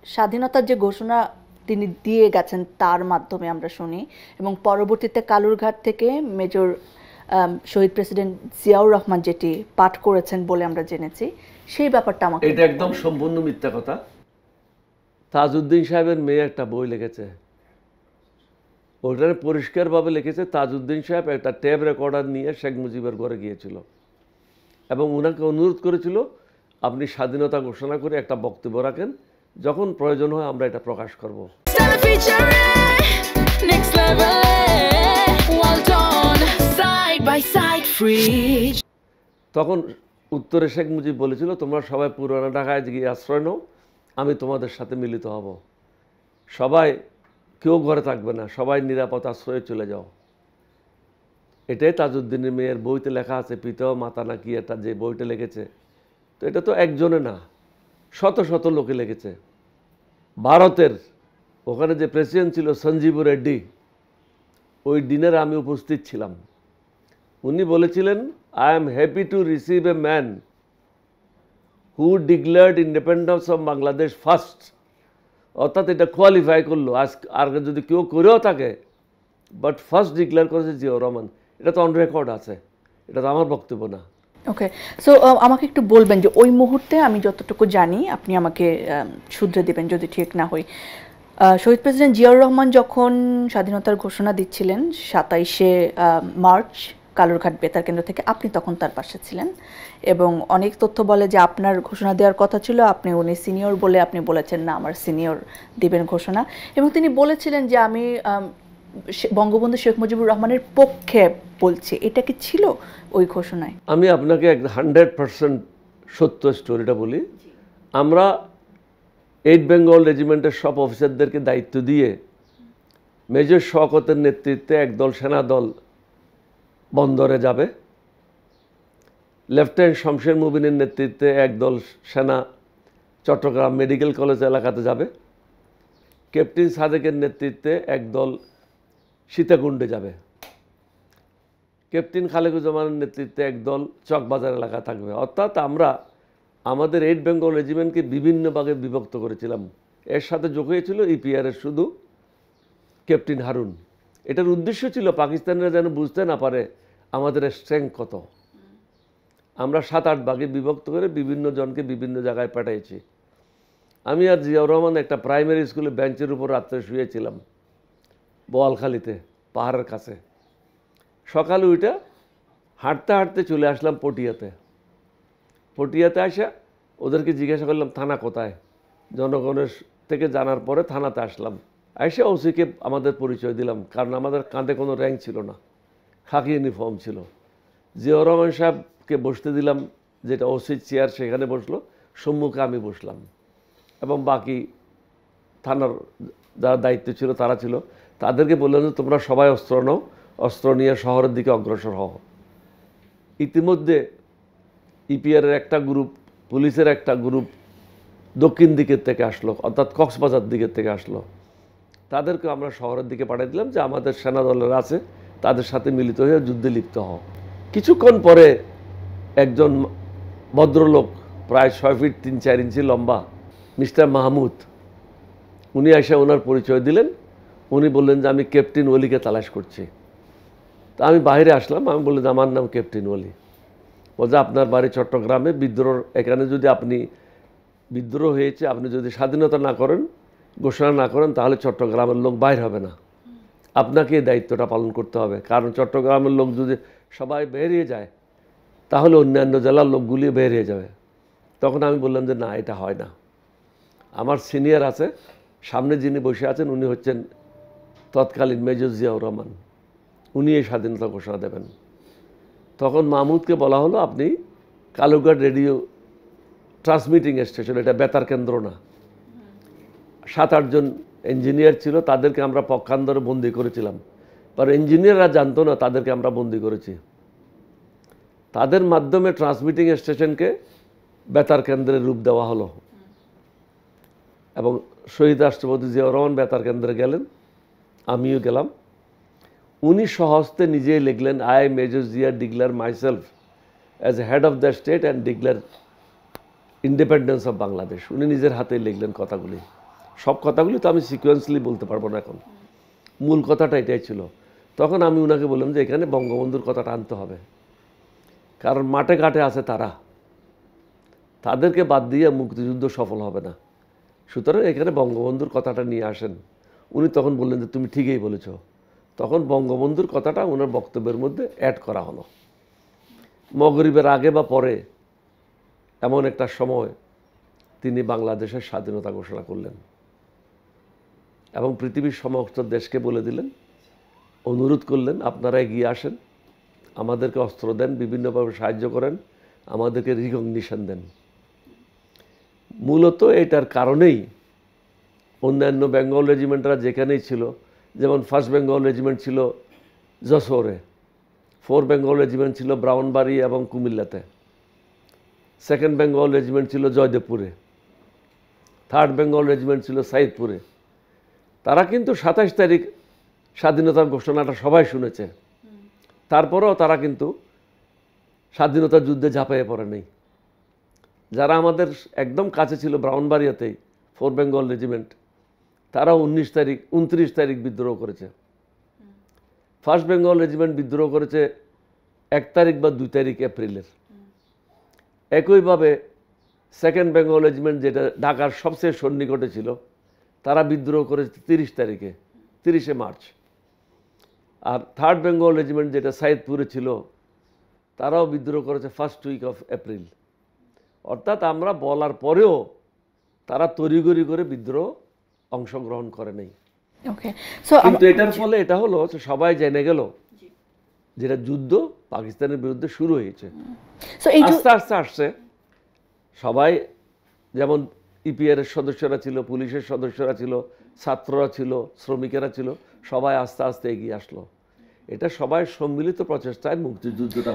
স্বাধীনতার যে ঘোষণা তিনি দিয়ে গেছেন তার মাধ্যমে আমরা শুনি, এবং পরবর্তীতে কালুরঘাট থেকে মেজর শহীদ প্রেসিডেন্ট জিয়াউর রহমান যেটি পাঠ করেছেন বলে আমরা জেনেছি, সেই ব্যাপারটা আমাকে। এটা একদম সম্পূর্ণ মিথ্যা কথা। তাজউদ্দিন সাহেবের মেয়ে একটা বই লিখেছে, ওখানে পরিষ্কারভাবে লিখেছে তাজউদ্দিন সাহেব একটা টেপ রেকর্ডার নিয়ে শেখ মুজিবের ঘরে গিয়েছিল এবং ওনাকে অনুরোধ করেছিল আপনি স্বাধীনতা ঘোষণা করে একটা বক্তব্য রাখেন, যখন প্রয়োজন হয় আমরা এটা প্রকাশ করব। তখন উত্তরে শেখ মুজিব বলেছিল তোমরা সবাই পুরানা ঢাকায় গিয়ে আশ্রয় নাও, আমি তোমাদের সাথে মিলিত হব, সবাই কেউ ঘরে থাকবে না, সবাই নিরাপদ আশ্রয়ে চলে যাও। এটাই তাজউদ্দিনের মেয়ের বইতে লেখা আছে, পিতা মাতা নাকি এটা যে বইটা লিখেছে, তো এটা তো একজনে না, শত শত লোকে লিখেছে। ভারতের ওখানে যে প্রেসিডেন্ট ছিল সঞ্জীব রেড্ডি, ওই দিনের আমি উপস্থিত ছিলাম। উনি বলেছিলেন I am happy to receive a man who declared independence of Bangladesh first, অর্থাৎ এটা কোয়ালিফাই করলো, আর যদি কেউ করেও থাকে বাট ফার্স্ট ডিক্লেয়ার করেছে জিয়াউর রহমান। এটা তো অন রেকর্ড আছে, এটা তো আমার বক্তব্য না। ওকে, সো আমাকে একটু বলবেন যে ওই মুহূর্তে, আমি যতটুকু জানি আপনি আমাকে শুধরে দেবেন যদি ঠিক না হই, শহীদ প্রেসিডেন্ট জিয়াউর রহমান যখন স্বাধীনতার ঘোষণা দিচ্ছিলেন 27শে মার্চ কালুরঘাট বেতার কেন্দ্র থেকে, আপনি তখন তার পাশে ছিলেন এবং অনেক তথ্য বলে যে আপনার ঘোষণা দেওয়ার কথা ছিল, আপনি উনি সিনিয়র বলে আপনি বলেছেন না আমার সিনিয়র দিবেন ঘোষণা, এবং তিনি বলেছিলেন যে আমি বঙ্গবন্ধু শেখ মুজিবুর রহমানের পক্ষে বলছি। এটা কি ছিল ওই ঘোষণায়? আমি আপনাকে 100% সত্য স্টোরিটা বলি। আমরা 8 বেঙ্গল রেজিমেন্টের সব অফিসারদেরকে দায়িত্ব দিয়ে মেজর শওকতের নেতৃত্বে একদল সেনা দল বন্দরে যাবে, লেফটেন্যান্ট শমশের মুবিনের নেতৃত্বে একদল সেনা চট্টগ্রাম মেডিকেল কলেজ এলাকাতে যাবে, ক্যাপ্টেন সাদেকের নেতৃত্বে একদল সীতাকুণ্ডে যাবে, ক্যাপ্টেন খালেকুজ্জামানের নেতৃত্বে একদল চকবাজার এলাকা থাকবে। অর্থাৎ আমরা আমাদের 8 বেঙ্গল রেজিমেন্টকে বিভিন্ন ভাগে বিভক্ত করেছিলাম। এর সাথে যোগ হয়েছিল ইপিআরের শুধু ক্যাপ্টেন হারুন। এটার উদ্দেশ্য ছিল পাকিস্তানিরা যেন বুঝতে না পারে আমাদের স্ট্রেংথ কত। আমরা 7-8 ভাগে বিভক্ত করে বিভিন্ন জনকে বিভিন্ন জায়গায় পাঠিয়েছি। আমি আর জিয়াউর রহমান একটা প্রাইমারি স্কুলে বেঞ্চের উপর রাত্রে শুয়েছিলাম বোয়ালখালীতে, পাহাড়ের কাছে। সকালে উঠে হাঁটতে হাঁটতে চলে আসলাম পটিয়াতে। পটিয়াতে আসা ওদেরকে জিজ্ঞাসা করলাম থানা কোথায়, জনগণের থেকে জানার পরে থানাতে আসলাম। এসে ওসিকে আমাদের পরিচয় দিলাম, কারণ আমাদের কাঁধে কোনো র্যাঙ্ক ছিল না, খাকি ইউনিফর্ম ছিল। জিয়াউর রহমান সাহেবকে বসতে দিলাম, যেটা ওসির চেয়ার, সেখানে বসলো, সম্মুখে আমি বসলাম এবং বাকি থানার যারা দায়িত্ব ছিল তারা ছিল। তাদেরকে বললাম যে তোমরা সবাই অস্ত্র নাও, অস্ত্র নিয়ে শহরের দিকে অগ্রসর হও। ইতিমধ্যে ইপিআরের একটা গ্রুপ, পুলিশের একটা গ্রুপ দক্ষিণ দিকের থেকে আসলো, অর্থাৎ কক্সবাজার দিকের থেকে আসলো। তাদেরকে আমরা শহরের দিকে পাঠিয়ে দিলাম যে আমাদের সেনা দলের আছে, তাদের সাথে মিলিত হয়ে যুদ্ধে লিপ্ত হও। কিছুক্ষণ পরে একজন ভদ্রলোক, প্রায় 6 ফিট 3-4 ইঞ্চি লম্বা, মিস্টার মাহমুদ, উনি এসে ওনার পরিচয় দিলেন। উনি বললেন যে আমি ক্যাপ্টেন ওলিকে তালাশ করছি। তা আমি বাইরে আসলাম, আমি বললাম যে আমার নাম ক্যাপ্টেন ওলি। বলছে আপনার বাড়ি চট্টগ্রামে, বিদ্রোহ এখানে যদি আপনি বিদ্রোহ হয়েছে, আপনি যদি স্বাধীনতা না করেন, ঘোষণা না করেন, তাহলে চট্টগ্রামের লোক বাইর হবে না, আপনাকে এই দায়িত্বটা পালন করতে হবে। কারণ চট্টগ্রামের লোক যদি সবাই বেরিয়ে যায়, তাহলে অন্যান্য জেলার লোকগুলিও বেরিয়ে যাবে। তখন আমি বললাম যে না, এটা হয় না, আমার সিনিয়র আছে, সামনে যিনি বসে আছেন উনি হচ্ছেন তৎকালীন মেজর জিয়াউর রহমান, উনি এই স্বাধীনতা ঘোষণা দেবেন। তখন মাহমুদকে বলা হলো আপনি কালুরঘাট রেডিও ট্রান্সমিটিং স্টেশন, এটা বেতার কেন্দ্র না, 7-8 জন ইঞ্জিনিয়ার ছিল, তাদেরকে আমরা পক্ষান্তরে বন্দি করেছিলাম। আর ইঞ্জিনিয়াররা জানতো না তাদেরকে আমরা বন্দি করেছি। তাদের মাধ্যমে ট্রান্সমিটিং স্টেশনকে বেতার কেন্দ্রের রূপ দেওয়া হলো এবং শহীদ রাষ্ট্রপতি জিয়াউর রহমান বেতার কেন্দ্রে গেলেন, আমিও গেলাম। উনি স্বহস্তে নিজেই লিখলেন I major Zia declare myself as a head of the state and declare independence of Bangladesh. উনি নিজের হাতেই লিখলেন কথাগুলি। সব কথাগুলি তো আমি সিকোয়েন্সলি বলতে পারবো না এখন, মূল কথাটা এটাই ছিল। তখন আমি ওনাকে বললাম যে এখানে বঙ্গবন্ধুর কথাটা আনতে হবে, কারণ মাঠে ঘাটে আছে তারা, তাদেরকে বাদ দিয়ে মুক্তিযুদ্ধ সফল হবে না, সুতরাং এখানে বঙ্গবন্ধুর কথাটা নিয়ে আসেন। উনি তখন বললেন যে তুমি ঠিকই বলেছ। তখন বঙ্গবন্ধুর কথাটা ওনার বক্তব্যের মধ্যে অ্যাড করা হলো। মগরিবের আগে বা পরে এমন একটা সময় তিনি বাংলাদেশের স্বাধীনতা ঘোষণা করলেন এবং পৃথিবীর সমস্ত দেশকে বলে দিলেন, অনুরোধ করলেন আপনারা এগিয়ে আসেন, আমাদেরকে অস্ত্র দেন, বিভিন্নভাবে সাহায্য করেন, আমাদেরকে রিকগনিশন দেন। মূলত এটার কারণেই অন্যান্য বেঙ্গল রেজিমেন্টরা যেখানেই ছিল, যেমন ফার্স্ট বেঙ্গল রেজিমেন্ট ছিল যশোরে, 4 বেঙ্গল রেজিমেন্ট ছিল ব্রাউনবাড়ি এবং কুমিল্লাতে, 2nd বেঙ্গল রেজিমেন্ট ছিল জয়দেবপুরে, 3rd বেঙ্গল রেজিমেন্ট ছিল সাইদপুরে। তারা কিন্তু 27 তারিখ স্বাধীনতার ঘোষণাটা সবাই শুনেছে, তারপরেও তারা কিন্তু স্বাধীনতা যুদ্ধে ঝাঁপিয়ে পড়ে নেই। যারা আমাদের একদম কাছে ছিল ব্রাউনবাড়িয়াতেই 4 বেঙ্গল রেজিমেন্ট, তারা 29 তারিখ বিদ্রোহ করেছে। ফার্স্ট বেঙ্গল রেজিমেন্ট বিদ্রোহ করেছে 1 তারিখ বা 2 তারিখ এপ্রিলের। একইভাবে 2nd বেঙ্গল রেজিমেন্ট, যেটা ঢাকার সবচেয়ে সন্নিকটে ছিল, তারা বিদ্রোহ করেছে 30 তারিখে, 30শে মার্চ। আর 3rd বেঙ্গল রেজিমেন্ট, যেটা সাইদপুরে ছিল, তারাও বিদ্রোহ করেছে 1st উইক অফ এপ্রিল। অর্থাৎ আমরা বলার পরেও তারা তড়িঘড়ি করে বিদ্রোহ অংশগ্রহণ করে নাই। ওকে, সো কিন্তু এটার ফলে এটা হলো যে সবাই জেনে গেল যেটা যুদ্ধ পাকিস্তানের বিরুদ্ধে শুরু হয়েছে। সো এই আস্তে আস্তে আসছে সবাই, যেমন ইপিআর এর সদস্যরা ছিল, পুলিশের সদস্যরা ছিল, ছাত্ররা ছিল, শ্রমিকেরা ছিল, সবাই আস্তে আস্তে এগিয়ে আসলো। এটা সবাই সম্মিলিত প্রচেষ্টায় মুক্তিযুদ্ধটা